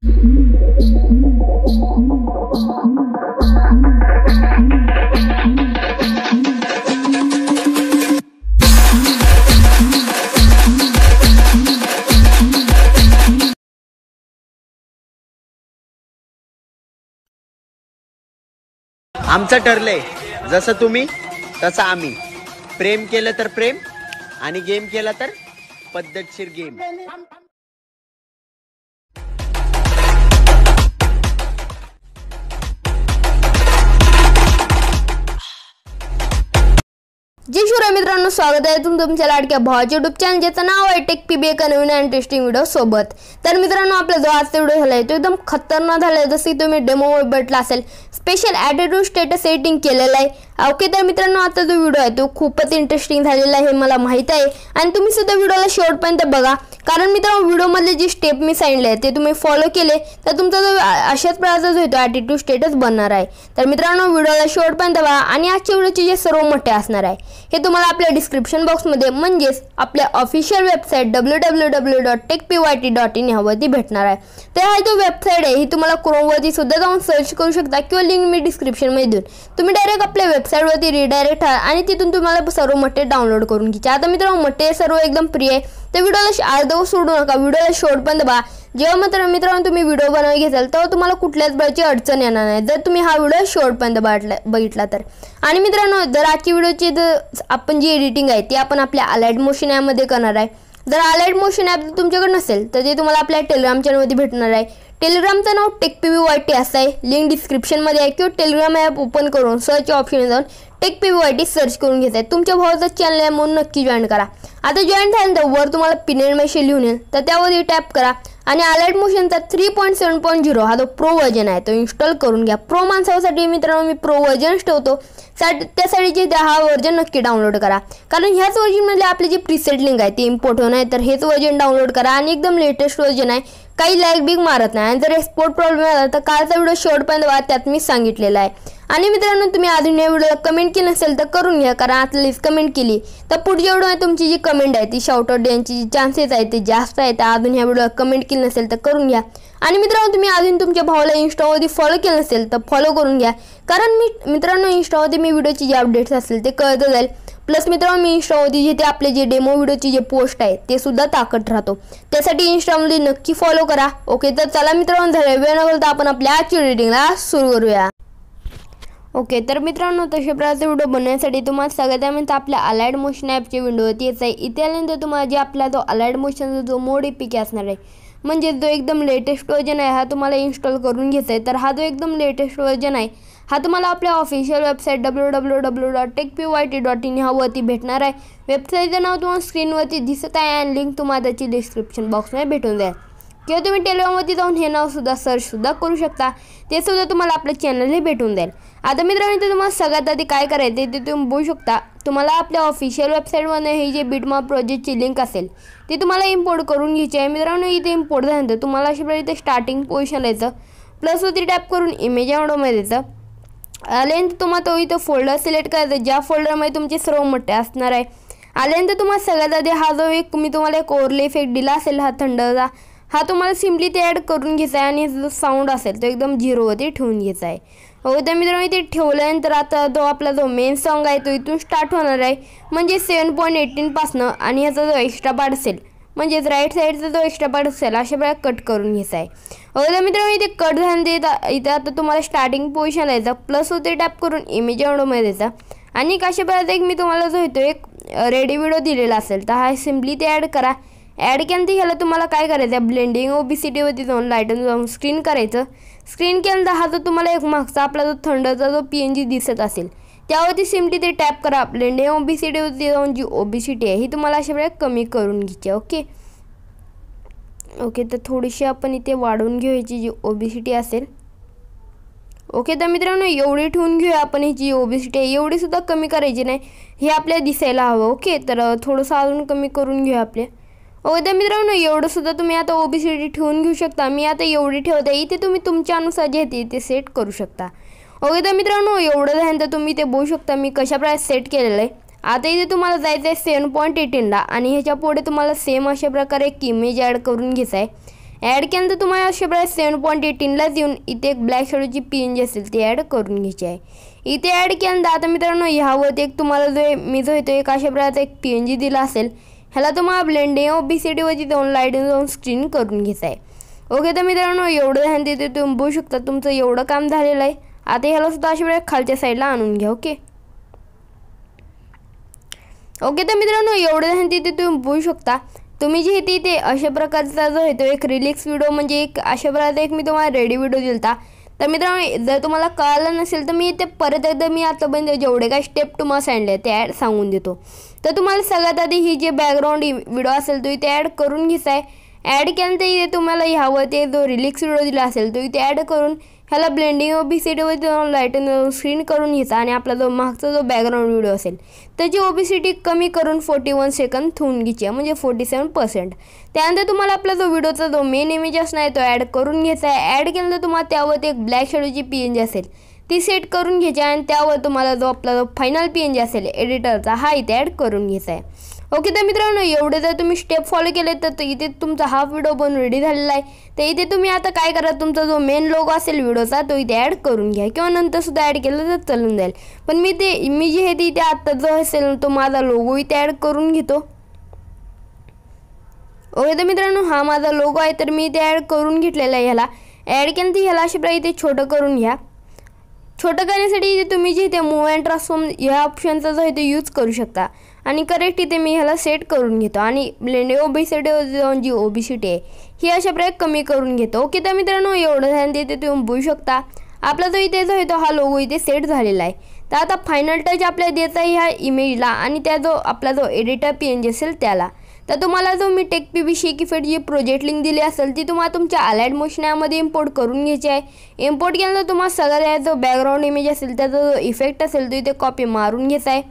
आमचं ठरलंय जसं तुम्ही तसं आम्ही. प्रेम केलं तर प्रेम आणि गेम केला तर पद्धतशीर गेम. जी शुरा मित्रांनो, स्वागत आहे तुमच्या लाडक्या भावाच्या यूट्यूब चॅनल ज्याचं नाव आहे 𝗡𝗥𝗵𝗫 नवीन आणि इंटरेस्टिंग व्हिडिओ सोबत. तर मित्रांनो, आपला जो आजचा व्हिडिओ झाला आहे तो एकदम खतरनाक झाला आहे. जसं तुम्ही डेमो बघितला असेल, स्पेशल ॲटिट्यूड स्टेटस सेटिंग केलेलं आहे. ओके, तर मित्रांनो आजचा जो व्हिडिओ आहे तो खूपच इंटरेस्टिंग झालेला आहे, मला माहित आहे. आणि तुम्ही सुद्धा व्हिडिओला शेवटपर्यंत बघा, कारण मित्रांनो व्हिडिओमधले जे स्टेप मी सांगितले आहे ते तुम्ही फॉलो केले तर तुमचा जो अशाच प्रकारचा जो तो ॲटिट्यूड स्टेटस बनणार आहे. तर मित्रांनो व्हिडिओला शेवटपर्यंत बघा. आणि आजच्या व्हिडिओचे जे सर्व मोठे असणार आहे हे तुम्हाला आपल्या डिस्क्रिप्शन बॉक्समध्ये म्हणजेच आपल्या ऑफिशियल वेबसाईट www.टेकपीवायटी.इन यावरती भेटणार आहे. तर हा जो वेबसाईट आहे ही तुम्हाला क्रोमवरती सुद्धा जाऊन सर्च करू शकता किंवा लिंक मी डिस्क्रिप्शनमध्ये देऊन तुम्ही डायरेक्ट आपल्या वेबसाईटवरती रिडायरेक्ट व्हा आणि तिथून तुम्हाला सर्व मटेरियल डाउनलोड करून घ्यायचे. आता मित्रांनो मटेरियल सर्व एकदम फ्री आहे, तर व्हिडिओला अर्धवट सोडू नका, व्हिडिओला शेवटपर्यंत बघा. जेव्हा मित्रांनो तुम्ही व्हिडिओ बनवायला घेताल तेव्हा तुम्हाला कुठल्याच प्रकारची अडचण येणार नाही जर तुम्ही हा व्हिडिओ शेवटपर्यंत बघितला तर. आणि मित्रांनो जर आजची व्हिडिओची आपण जी एडिटिंग आहे ती आपण आपल्या अलाइट मोशन ॲपमध्ये करणार आहे. जर अलाइट मोशन ॲप तुमच्याकडे नसेल तर ते तुम्हाला आपल्या टेलिग्राम चॅनलमध्ये भेटणार आहे. टेलिग्रामचं नाव टेकपीवायटी असं आहे, लिंक डिस्क्रिप्शनमध्ये आहे. किंवा टेलिग्राम ॲप ओपन करून सर्च ऑप्शन जाऊन टेकपीवायटी सर्च करून घ्यायचं आहे. तुमच्या भावाचं चॅनल आहे म्हणून नक्की जॉईन करा. आता जॉईन झाल्यानंतर वर तुम्हाला पिनेड मेसेज लिहून येईल, तर त्यावरती टॅप करा आणि अलाइट मोशनचा 3.7.0 हा जो प्रो व्हर्जन आहे तो इन्स्टॉल करून घ्या. प्रो माणसासाठी मित्रांनो मी प्रो व्हर्जनच ठेवतो, त्यासाठी जे हा व्हर्जन नक्की डाउनलोड करा. कारण ह्याच व्हर्जनमध्ये आपली जी प्रीसेट लिंक आहे ती इम्पोर्ट होणार आहे. तर हेच व्हर्जन डाउनलोड करा आणि एकदम लेटेस्ट व्हर्जन आहे, काही लॅग बिग मारत नाही. आणि जर एक्सपोर्ट प्रॉब्लेम आला तर कालचा व्हिडिओ शेवटपर्यंत बघा, त्यात मी सांगितलेला आहे. आणि मित्रांनो तुम्ही अजून या व्हिडिओला कमेंट केली नसेल तर करून घ्या, कारण आता कमेंट केली तर पुढच्या व्हिडिओ तुमची जी कमेंट आहे ती शाउटआउट देण्याची जी चान्सेस आहेत ते जास्त आहेत. अजून ह्या व्हिडिओला कमेंट केली नसेल तर करून घ्या. आणि मित्रांनो तुम्ही अजून तुमच्या भावाला इंस्टामध्ये फॉलो केलं नसेल तर फॉलो करून घ्या, कारण मित्रांनो इंस्टामध्ये मी व्हिडिओची जे अपडेट्स असेल ते कळत जाईल. प्लस मित्रांनो मी इंस्टामध्ये जे आपले जे डेमो व्हिडिओची जे पोस्ट आहे ते सुद्धा टाकत राहतो, त्यासाठी इंस्टामध्ये नक्की फॉलो करा. ओके, तर चला मित्रांनो झालं वेळ न घालता आपण आपल्या आजच्या एडिटिंगला सुरू करूया. ओके, तर मित्रांनो तशा प्रकारचा व्हिडिओ बनवण्यासाठी तुम्हाला सगळ्यात आधी आपल्या अलाइट मोशन ॲपची विंडोवरती यायचं आहे. इथे आल्यानंतर तुम्हाला जे आपला जो अलाइट मोशनचा जो मोड एपीके असणार आहे म्हणजे जो एकदम लेटेस्ट व्हर्जन आहे हा तुम्हाला इन्स्टॉल करून घ्यायचा आहे. तर हा जो एकदम लेटेस्ट व्हर्जन आहे हा तुम्हाला आपल्या ऑफिशियल वेबसाईट www.टेकपीवायटी.इन ह्यावरती भेटणार आहे. वेबसाईटचं नाव तुम्हाला स्क्रीनवरती दिसत आहे आणि लिंक तुम्हाला त्याची डिस्क्रिप्शन बॉक्समध्ये भेटून जाईल. किंवा तुम्ही टेलिग्रामवरती जाऊन हे नाव सुद्धा सर्चसुद्धा करू शकता, ते सुद्धा तुम्हाला आपल्या चॅनलही भेटून जाईल. आता मित्रांनो इथे तुम्हाला सगळ्यात आधी काय करायचं आहे ते तुम्ही बघू शकता. तुम्हाला आपल्या ऑफिशियल वेबसाईटमध्ये ही जे बिटमॅप प्रोजेक्टची लिंक असेल ती तुम्हाला इम्पोर्ट करून घ्यायची आहे. मित्रांनो इथे इम्पोर्ट झाल्यानंतर तुम्हाला अशा प्रकारे इथे स्टार्टिंग पोझिशन यायचं, प्लसवरती टॅप करून इमेज ॲडमध्ये द्यायचं. आल्यानंतर तुम्हाला तो इथं फोल्डर सिलेक्ट करायचा ज्या फोल्डरमध्ये तुमचे सर्व मोठे असणार आहे. आल्यानंतर तुम्हाला सगळ्यात आधी हा जो एक मी तुम्हाला एक ओव्हरले इफेक्ट दिला असेल हा थंडचा, हा तुम्हाला सिम्पली ते ॲड करून घ्यायचा आहे. आणि जो साऊंड असेल तो एकदम 0वरती ठेवून घ्यायचा आहे. हो, तर मित्रांनो इथे ठेवल्यानंतर आता जो आपला जो मेन सॉन्ग आहे तो इथून स्टार्ट होणार आहे, म्हणजे 7.18 पासनं. आणि ह्याचा जो एक्स्ट्रा पार्ट असेल म्हणजेच राईट साईडचा जो एक्स्ट्रा पार्ट असेल अशा प्रकारे कट करून घ्यायचा आहे. हो, तर मित्रांनो इथे कट झाल्यानंतर इथं आता तुम्हाला स्टार्टिंग पोझिशन यायचं, प्लस होते टॅप करून इमेज ॲडमध्ये द्यायचा. आणि अशा प्रकारे एक मी तुम्हाला जो येतो एक रेडी व्हिडिओ दिलेला असेल तर हा सिम्पली ते ॲड करा. ॲड केल्यानंतर ह्याला तुम्हाला काय करायचं आहे ब्लेंडिंग ओबीसीटीवरती जाऊन लाईटून जाऊन स्क्रीन करायचं. स्क्रीन केल्यानंतर हा जो तुम्हाला एक मागचा आपला जो थंडचा जो PNG दिसत असेल त्यावरती सिम्पली ते टॅप करा. ब्लेंडिंग ओबीसीटीवरती जाऊन जी ओबीसीटी आहे ही तुम्हाला अशा प्रकारे कमी करून घ्यायची. ओके, तर थोडीशी आपण इथे वाढवून घ्यायची जी ओबीसीटी असेल. ओके, तर मित्रांनो एवढी ठेवून घेऊया आपण. ही जी ओबीसीटी आहे एवढी सुद्धा कमी करायची नाही, हे आपल्याला दिसायला हवं. ओके, तर थोडंसं अजून कमी करून घेऊया आपले. ओके, तर मित्रांनो एवढं सुद्धा तुम्ही आता ओबीसीटी ठेवून घेऊ शकता. मी आता एवढी ठेवते, इथे तुम्ही तुमच्या अनुसार जे आहे ते सेट करू शकता. ओके, तर मित्रांनो एवढं झाल्यानंतर तुम्ही ते बघू शकता मी कशाप्रकारे सेट केलेलं आहे. आता इथे तुम्हाला जायचं आहे 7.18ला आणि ह्याच्या पुढे तुम्हाला सेम अशा प्रकारे एक इमेज ॲड करून घ्यायचा आहे. ॲड केल्यानंतर तुम्हाला अशा प्रकारे 7.18ला येऊन इथे एक ब्लॅक शॅडोची PNG असेल ती ॲड करून घ्यायची आहे. इथे ॲड केल्यानंतर आता मित्रांनो ह्यावरती एक तुम्हाला जो आहे तो एक अशा प्रकारचा एक PNG दिला असेल. ह्याला तुम्हाला ब्लेंडिंग ओबेसिटीवरती जाऊन लाईटिंग जाऊन स्क्रीन करून घ्यायचं आहे. ओके तर मित्रांनो एवढं ध्यान देते तुम्ही बघू शकता तुमचं एवढं काम झालेलं आहे. आता ह्याला सुद्धा अशा प्रकारे खालच्या साईडला आणून घ्या. ओके तर मित्रांनो एवढं ध्यान देते तुम्ही बघू शकता तुम्ही जे ते अशा प्रकारचा जो आहे तो एक रिलॅक्स व्हिडिओ म्हणजे एक अशा प्रकारचा एक मी तुम्हाला रेडी व्हिडिओ दिलता. तर मित्रांनो जर तुम्हाला कळलं नसेल तर मी ते परत एकदा मी आतापर्यंत जेवढे काय स्टेप तुम्हाला सांगितले ते ॲड सांगून देतो. तर तुम्हाला सगळ्यात आधी ही जे बॅकग्राऊंड व्हिडिओ असेल तो इथे ॲड करून घ्यायचा आहे. ॲड केल्यानंतर इथे तुम्हाला ह्यावरती जो रिलॅक्स व्हिडिओ दिला असेल तो इथे ॲड करून ह्याला ब्लेंडिंग ओबेसिटीवरती जाऊन लाईटिंग स्क्रीन करून घ्यायचा आणि आपला जो मागचा जो बॅकग्राऊंड व्हिडिओ असेल त्याची ओबेसिटी कमी करून 41 सेकंद ठेवून घ्यायची आहे म्हणजे 47%. त्यानंतर तुम्हाला आपला जो व्हिडिओचा जो मेन इमेज असणार आहे तो ॲड करून घ्यायचा आहे. ॲड केल्यानंतर तुम्हाला त्यावरती एक ब्लॅक शॅडोची PNG असेल ती सेट करून घ्यायची आहे आणि त्यावर तुम्हाला जो आपला जो फायनल PNG असेल एडिटरचा हा इथे ॲड करून घ्यायचा आहे. ओके तर मित्रांनो एवढे जर तुम्ही स्टेप फॉलो केले तर इथे तुमचा हा व्हिडिओ बनवून रेडी झालेला आहे. तर इथे तुम्ही आता काय करा तुमचा जो मेन लोगो असेल व्हिडिओचा तो इथे ॲड करून घ्या किंवा नंतर सुद्धा ॲड केलं तर चालून जाईल. पण मी जे आहे ते इथे आत्ता जो असेल तो माझा लोगो इथे ॲड करून घेतो. ओके तर मित्रांनो हा माझा लोगो आहे तर मी इथे ॲड करून घेतलेला आहे. ह्याला ॲड केल्यानंतर ह्याला अशा प्रकारे इथे छोटं करून घ्या. छोटं करण्यासाठी इथे तुम्ही जे इथे मूव अँड ट्रान्सफॉर्म ह्या ऑप्शनचा जो आहे तो यूज करू शकता आणि करेक्ट इथे मी ह्याला सेट करून घेतो आणि ब्लेंडिंग ओबेसिटी जी ओबेसिटी आहे ही अशा प्रकारे कमी करून घेतो. ओके तर मित्रांनो एवढं ध्यान देते तुम्ही बघू शकता आपला जो इथे जो आहे तो हा लोगो इथे सेट झालेला आहे. तर आता फायनल टच आपल्याला द्यायचा आहे ह्या इमेजला आणि त्या जो आपला जो एडिटर PNG असेल त्याला. तर तुम्हाला जो मी टेक PB शेक इफेक्ट जी प्रोजेक्ट लिंक दिली असेल ती तुम्हाला तुमच्या अलाइट मोशन यामध्ये इम्पोर्ट करून घ्यायची आहे. इम्पोर्ट केल्यानंतर तुम्हाला सगळ्या जो बॅकग्राऊंड इमेज असेल त्याचा जो इफेक्ट असेल तो इथे कॉपी मारून घ्यायचा आहे.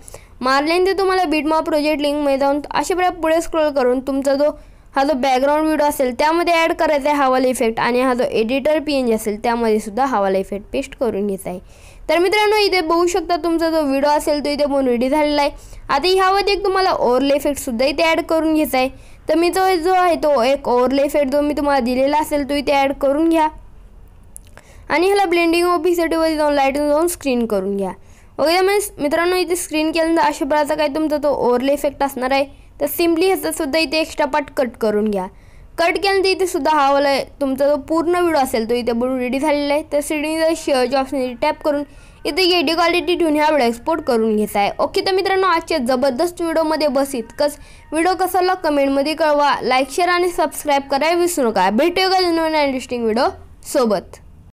मारल्यानंतर तुम्हाला बिटमॅप प्रोजेक्ट लिंकमध्ये जाऊन अशा प्रकारे पुढे स्क्रोल करून तुमचा जो हा जो बॅकग्राऊंड व्हिडिओ असेल त्यामध्ये ॲड करायचा आहे हवाला इफेक्ट आणि हा जो एडिटर PNG असेल त्यामध्ये सुद्धा हवाला इफेक्ट पेस्ट करून घ्यायचा आहे. तर मित्रांनो इथे बघू शकता तुमचा जो व्हिडिओ असेल तो इथे बनवून रेडी झालेला आहे. आता ह्यामध्ये एक तुम्हाला ओव्हरले इफेक्ट सुद्धा इथे ॲड करून घ्यायचा आहे. तर मी जो आहे तो एक ओव्हरले इफेक्ट जो मी तुम्हाला दिलेला असेल तो इथे ॲड करून घ्या आणि ह्याला ब्लेंडिंग ओबेसिटीवरती जाऊन लाईटिंग जाऊन स्क्रीन करून घ्या. ओके मित्रांनो इथे स्क्रीन केल्यानंतर अशा प्रकारचा काय तुमचा तो ओव्हरले इफेक्ट असणार आहे. तर सिम्पली ह्याचा सुद्धा इथे एक्स्ट्रा पार्ट कट करून घ्या. कट केल्यानंतर इथे सुद्धा हा वाला तुमचा जो पूर्ण व्हिडिओ असेल तो इथे बनवून रेडी झालेला आहे. तर स्क्रीनचा शेअरच्या ऑप्शन टॅप करून इथे एडी क्वालिटी ठेवून हा व्हिडिओ एक्सपोर्ट करून घ्यायचा आहे. ओके तर मित्रांनो आजच्या जबरदस्त व्हिडिओमध्ये बस इतकंच. व्हिडिओ कसा लागला कमेंटमध्ये कळवा. लाईक शेअर आणि सबस्क्राईब करायला विसरू नका. भेटूया का नवीन इंटरेस्टिंग व्हिडिओ सोबत.